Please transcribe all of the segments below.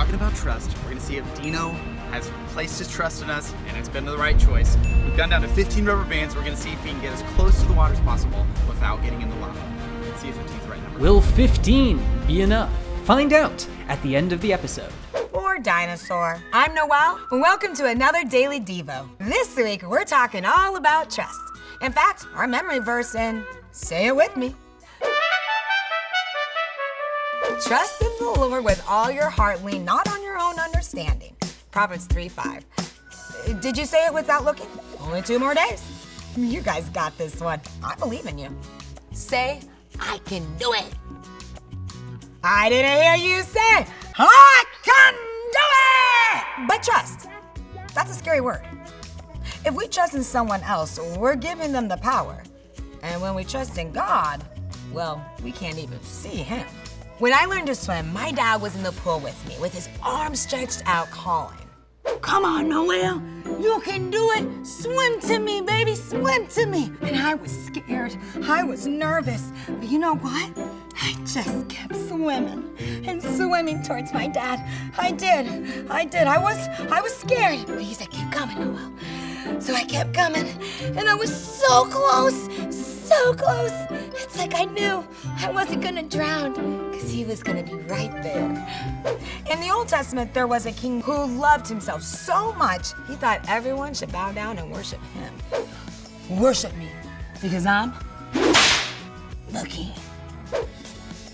talking about trust. We're gonna see if Dino has placed his trust in us and it's been the right choice. We've gone down to 15 rubber bands. We're gonna see if he can get as close to the water as possible without getting in the lava. Let's see if 15's the right number. Will 15 be enough? Find out at the end of the episode. Poor dinosaur. I'm Noel, and welcome to another Daily Devo. This week, we're talking all about trust. In fact, our memory verse, and say it with me. Trust in the Lord with all your heart, lean not on your own understanding. Proverbs 3:5. Did you say it without looking? Only 2 more days. You guys got this one. I believe in you. Say, I can do it. I didn't hear you say, I can do it! But trust, that's a scary word. If we trust in someone else, we're giving them the power. And when we trust in God, well, we can't even see him. When I learned to swim, my dad was in the pool with me, with his arms stretched out, calling, come on, Noel, you can do it. Swim to me, baby, swim to me. And I was scared, I was nervous, but you know what? I just kept swimming and swimming towards my dad. I did. I was scared, but he said, keep coming, Noel. So I kept coming, and I was so close, so close. It's like I knew I wasn't gonna drown, because he was gonna be right there. In the Old Testament, there was a king who loved himself so much, he thought everyone should bow down and worship him. Worship me, because I'm the king.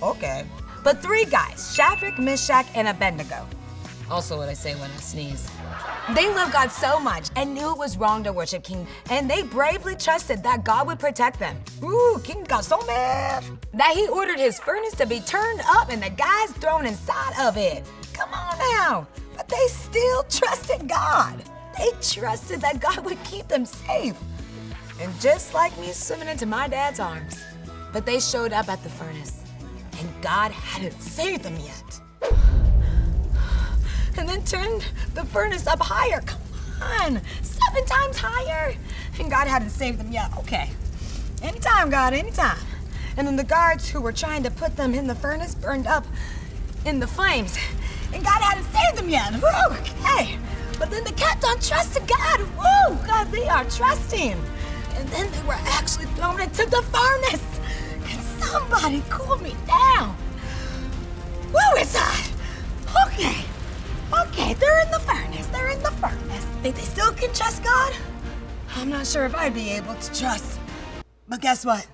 Okay. But 3 guys, Shadrach, Meshach, and Abednego. Also what I say when I sneeze. They loved God so much and knew it was wrong to worship King, and they bravely trusted that God would protect them. Ooh, King got so mad that he ordered his furnace to be turned up and the guys thrown inside of it. Come on now. But they still trusted God. They trusted that God would keep them safe. And just like me swimming into my dad's arms, but they showed up at the furnace, and God hadn't saved them yet. And then turned the furnace up higher. Come on, 7 times higher. And God hadn't saved them yet. Okay, anytime, God, anytime. And then the guards who were trying to put them in the furnace burned up in the flames. And God hadn't saved them yet. Woo, okay. But then they kept on trusting God. Woo, God, they are trusting. And then they were actually thrown into the furnace. Can somebody cool me down? Woo, it's hot. Okay. Okay, they're in the furnace. Think they still can trust God? I'm not sure if I'd be able to trust. But guess what?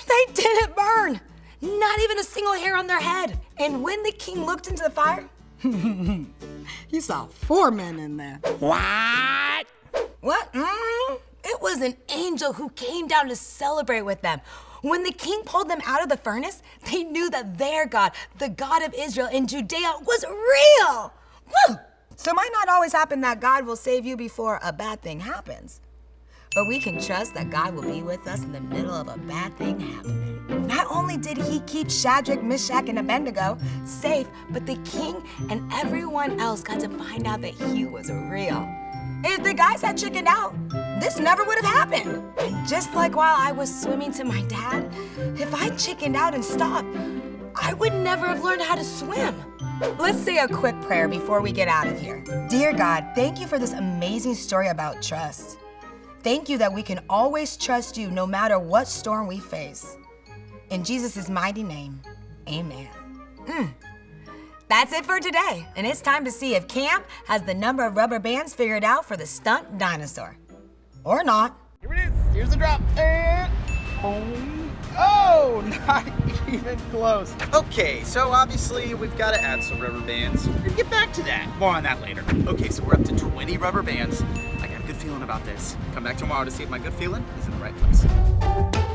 They didn't burn. Not even a single hair on their head. And when the king looked into the fire, he saw 4 men in there. What? What? It was an angel who came down to celebrate with them. When the king pulled them out of the furnace, they knew that their God, the God of Israel in Judea, was real. Woo! So it might not always happen that God will save you before a bad thing happens. But we can trust that God will be with us in the middle of a bad thing happening. Not only did he keep Shadrach, Meshach, and Abednego safe, but the king and everyone else got to find out that he was real. If the guys had chickened out, this never would have happened. And just like while I was swimming to my dad, if I chickened out and stopped, I would never have learned how to swim. Let's say a quick prayer before we get out of here. Dear God, thank you for this amazing story about trust. Thank you that we can always trust you no matter what storm we face. In Jesus' mighty name, amen. That's it for today, and it's time to see if Camp has the number of rubber bands figured out for the stunt dinosaur. Or not. Here it is. Here's the drop. And boom. Oh, not even close. Okay, so obviously we've got to add some rubber bands. We're gonna get back to that. More on that later. Okay, so we're up to 20 rubber bands. I got a good feeling about this. Come back tomorrow to see if my good feeling is in the right place.